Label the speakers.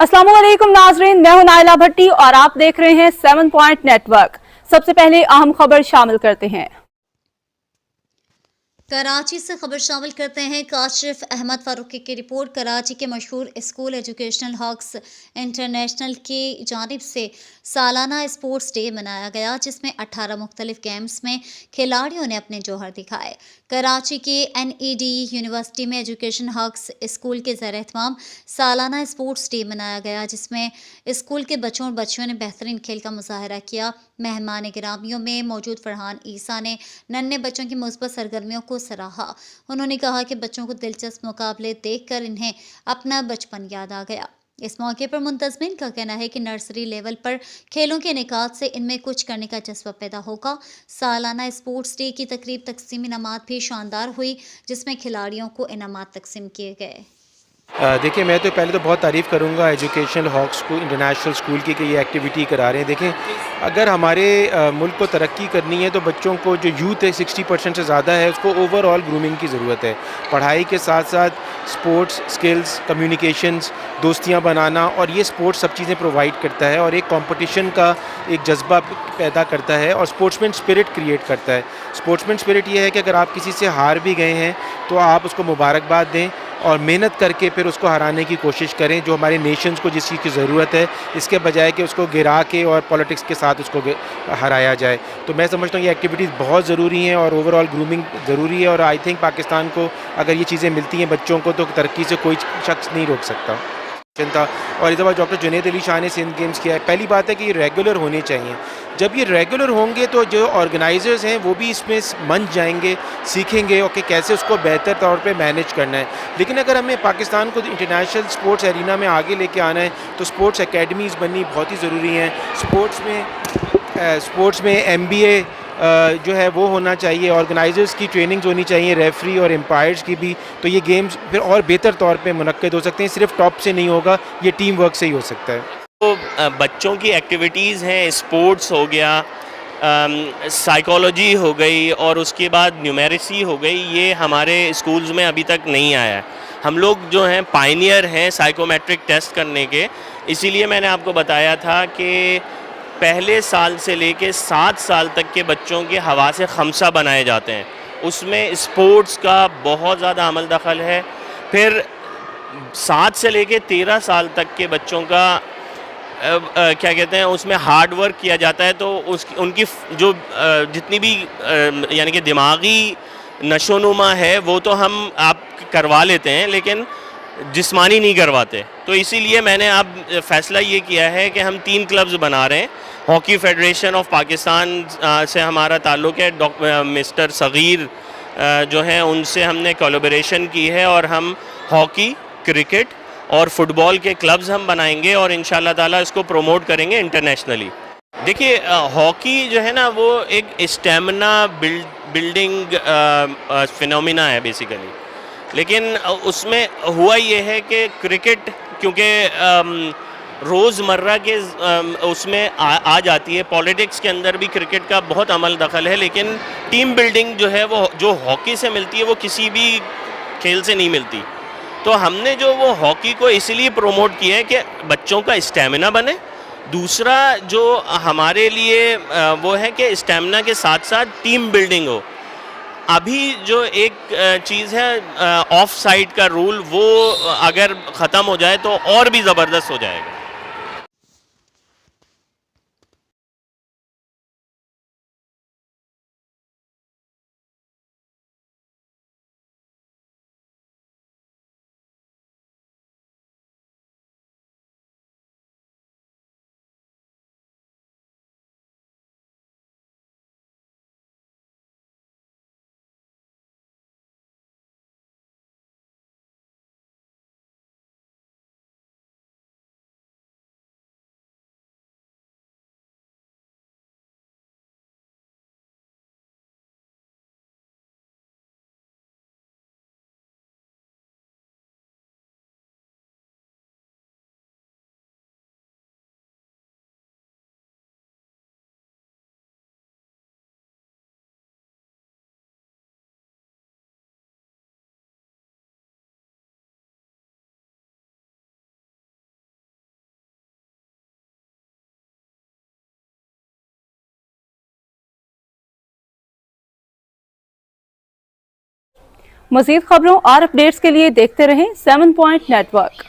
Speaker 1: अस्सलामुअलैकुम नाजरीन, मैं हूं नाइला भट्टी और आप देख रहे हैं 7 पॉइंट नेटवर्क। सबसे पहले अहम खबर शामिल करते हैं।
Speaker 2: कराची से खबर शामिल करते हैं। काशिफ अहमद फारूकी की रिपोर्ट। कराची के मशहूर स्कूल एजुकेशनल हॉक्स इंटरनेशनल की जानिब से सालाना स्पोर्ट्स डे मनाया गया, जिसमें 18 मुख्तलिफ गेम्स में खिलाड़ियों ने अपने जौहर दिखाए। कराची के NED यूनिवर्सिटी में एजुकेशन हॉक्स स्कूल के ज़ेर एहतमाम सालाना स्पोर्ट्स डे मनाया गया, जिसमें स्कूल के बच्चों और बच्चियों ने बेहतरीन खेल का मुजाहरा किया। मेहमान गिरामियों में मौजूद फरहान ईसा ने नन्हे बच्चों की मुस्बत सरगर्मियों को सराहा। उन्होंने कहा कि बच्चों को दिलचस्प मुकाबले देखकर इन्हें अपना बचपन याद आ गया। इस मौके पर मुंतजमीन का कहना है कि नर्सरी लेवल पर खेलों के निकात से इनमें कुछ करने का जज्बा पैदा होगा। सालाना स्पोर्ट्स डे की तकरीब तकसीम इनामात भी शानदार हुई, जिसमें खिलाड़ियों को इनामात तकसीम किए गए।
Speaker 3: देखिए, मैं तो पहले तो बहुत तारीफ़ करूँगा एजुकेशनल हॉक्स को इंटरनेशनल स्कूल की कि ये एक्टिविटी करा रहे हैं। देखें, अगर हमारे मुल्क को तरक्की करनी है तो बच्चों को जो यूथ है 60% से ज़्यादा है, उसको ओवरऑल ग्रूमिंग की ज़रूरत है। पढ़ाई के साथ साथ स्पोर्ट्स स्किल्स, कम्युनिकेशंस, दोस्तियाँ बनाना, और ये स्पोर्ट्स सब चीज़ें प्रोवाइड करता है और एक कंपटीशन का एक जज्बा पैदा करता है और स्पोर्ट्समैन स्पिरिट क्रिएट करता है। स्पोर्ट्समैन स्पिरिट ये है कि अगर आप किसी से हार भी गए हैं तो आप उसको मुबारकबाद दें और मेहनत करके फिर उसको हराने की कोशिश करें, जो हमारे नेशंस को जिस चीज़ की ज़रूरत है, इसके बजाय कि उसको गिरा के और पॉलिटिक्स के साथ उसको हराया जाए। तो मैं समझता हूँ ये एक्टिविटीज़ बहुत ज़रूरी हैं और ओवरऑल ग्रूमिंग ज़रूरी है, और आई थिंक पाकिस्तान को अगर ये चीज़ें मिलती हैं बच्चों को तो तरक्की से कोई शख्स नहीं रोक सकता। था और इस दफ़ा डॉक्टर जुनैद अली शाह ने सिंध गेम्स किया है। पहली बात है कि ये रेगुलर होने चाहिए। जब ये रेगुलर होंगे तो जो ऑर्गेनाइजर्स हैं वो भी इसमें मंच जाएंगे, सीखेंगे और कि कैसे उसको बेहतर तौर पे मैनेज करना है। लेकिन अगर हमें पाकिस्तान को इंटरनेशनल स्पोर्ट्स एरिना में आगे लेके आना है तो स्पोर्ट्स एकेडमीज़ बननी बहुत ही ज़रूरी हैं। स्पोर्ट्स में MBA जो है वो होना चाहिए, ऑर्गेनाइजर्स की ट्रेनिंग्स होनी चाहिए, रेफरी और एम्पायर्स की भी। तो ये गेम्स फिर और बेहतर तौर पे मुनक्किद हो सकते हैं। सिर्फ टॉप से नहीं होगा, ये टीम वर्क से ही हो सकता है।
Speaker 4: तो बच्चों की एक्टिविटीज़ हैं, स्पोर्ट्स हो गया, साइकोलॉजी हो गई और उसके बाद न्यूमेरिसी हो गई, ये हमारे स्कूल्स में अभी तक नहीं आया है। हम लोग जो हैं पायनियर हैं साइकोमेट्रिक टेस्ट करने के, इसीलिए मैंने आपको बताया था कि पहले साल से लेके 7 साल तक के बच्चों के हवासे खमसा बनाए जाते हैं, उसमें स्पोर्ट्स का बहुत ज़्यादा अमल दखल है। फिर 7 से लेके 13 साल तक के बच्चों का क्या कहते हैं उसमें हार्ड वर्क किया जाता है, तो उनकी जो जितनी भी यानी कि दिमागी नशोनुमा है वो तो हम आप करवा लेते हैं, लेकिन जिस्मानी नहीं करवाते। तो इसीलिए मैंने अब फ़ैसला ये किया है कि हम 3 क्लब्स बना रहे हैं। हॉकी फेडरेशन ऑफ पाकिस्तान से हमारा ताल्लुक़ है, मिस्टर सग़ीर जो हैं उनसे हमने कोलैबोरेशन की है और हम हॉकी, क्रिकेट और फुटबॉल के क्लब्स हम बनाएंगे और इंशाल्लाह ताला इसको प्रमोट करेंगे इंटरनेशनली। देखिए, हॉकी जो है ना वो एक स्टेमिना बिल्डिंग फिनोमिना है बेसिकली, लेकिन उसमें हुआ ये है कि क्रिकेट क्योंकि रोज़मर्रा के उसमें आ जाती है, पॉलिटिक्स के अंदर भी क्रिकेट का बहुत अमल दखल है, लेकिन टीम बिल्डिंग जो है वो जो हॉकी से मिलती है वो किसी भी खेल से नहीं मिलती। तो हमने जो वो हॉकी को इसलिए प्रमोट किया है कि बच्चों का स्टैमिना बने। दूसरा जो हमारे लिए वो है कि स्टैमिना के साथ साथ टीम बिल्डिंग हो। अभी जो एक चीज़ है ऑफ साइड का रूल, वो अगर ख़त्म हो जाए तो और भी ज़बरदस्त हो जाएगा।
Speaker 1: मजीद खबरों और अपडेट्स के लिए देखते रहें 7 पॉइंट नेटवर्क।